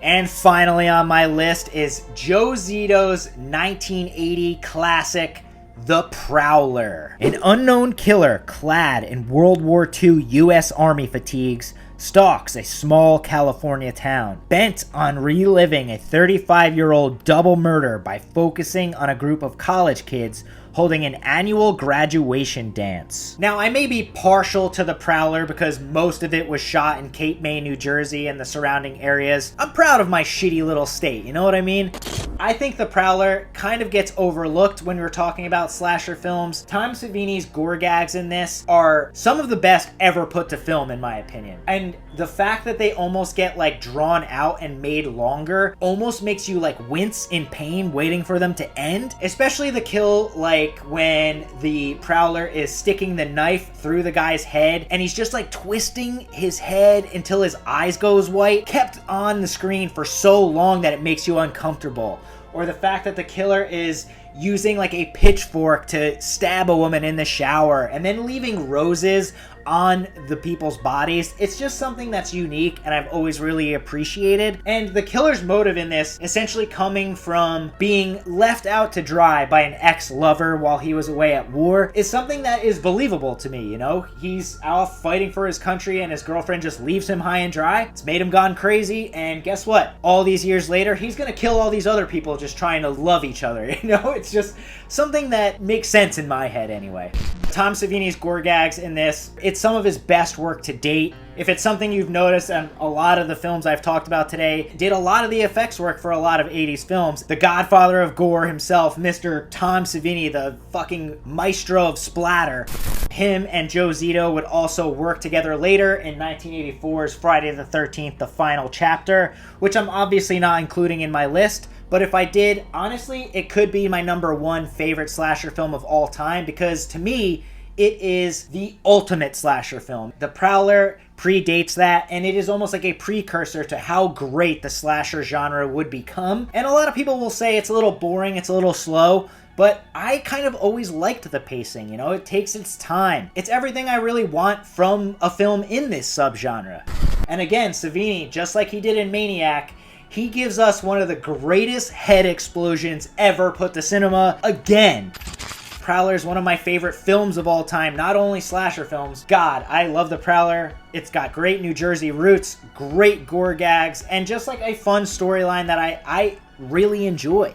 And finally on my list is Joe Zito's 1980 classic, The Prowler. An unknown killer clad in World War II U.S. Army fatigues stalks a small California town, bent on reliving a 35-year-old double murder by focusing on a group of college kids holding an annual graduation dance. Now, I may be partial to The Prowler because most of it was shot in Cape May, New Jersey and the surrounding areas. I'm proud of my shitty little state, you know what I mean? I think The Prowler kind of gets overlooked when we're talking about slasher films. Tom Savini's gore gags in this are some of the best ever put to film, in my opinion. And the fact that they almost get like drawn out and made longer almost makes you like wince in pain waiting for them to end. Especially the kill, like when the Prowler is sticking the knife through the guy's head and he's just like twisting his head until his eyes goes white, kept on the screen for so long that it makes you uncomfortable. Or the fact that the killer is using like a pitchfork to stab a woman in the shower and then leaving roses on the people's bodies. It's just something that's unique and I've always really appreciated. And the killer's motive in this, essentially coming from being left out to dry by an ex-lover while he was away at war, is something that is believable to me, you know? He's out fighting for his country and his girlfriend just leaves him high and dry. It's made him gone crazy, and guess what? All these years later, he's gonna kill all these other people just trying to love each other, you know? It's just something that makes sense in my head anyway. Tom Savini's gore gags in this, it's some of his best work to date. If it's something you've noticed, and a lot of the films I've talked about today did a lot of the effects work for a lot of 80s films. The godfather of gore himself, Mr. Tom Savini, the fucking maestro of splatter. Him and Joe Zito would also work together later in 1984's Friday the 13th, The Final Chapter, which I'm obviously not including in my list. But if I did, honestly, it could be my #1 favorite slasher film of all time, because to me, it is the ultimate slasher film. The Prowler predates that, and it is almost like a precursor to how great the slasher genre would become. And a lot of people will say it's a little boring, it's a little slow, but I kind of always liked the pacing, you know? It takes its time. It's everything I really want from a film in this subgenre. And again, Savini, just like he did in Maniac, he gives us one of the greatest head explosions ever put to cinema again. Prowler is one of my favorite films of all time, not only slasher films. God, I love The Prowler. It's got great New Jersey roots, great gore gags, and just like a fun storyline that I really enjoy.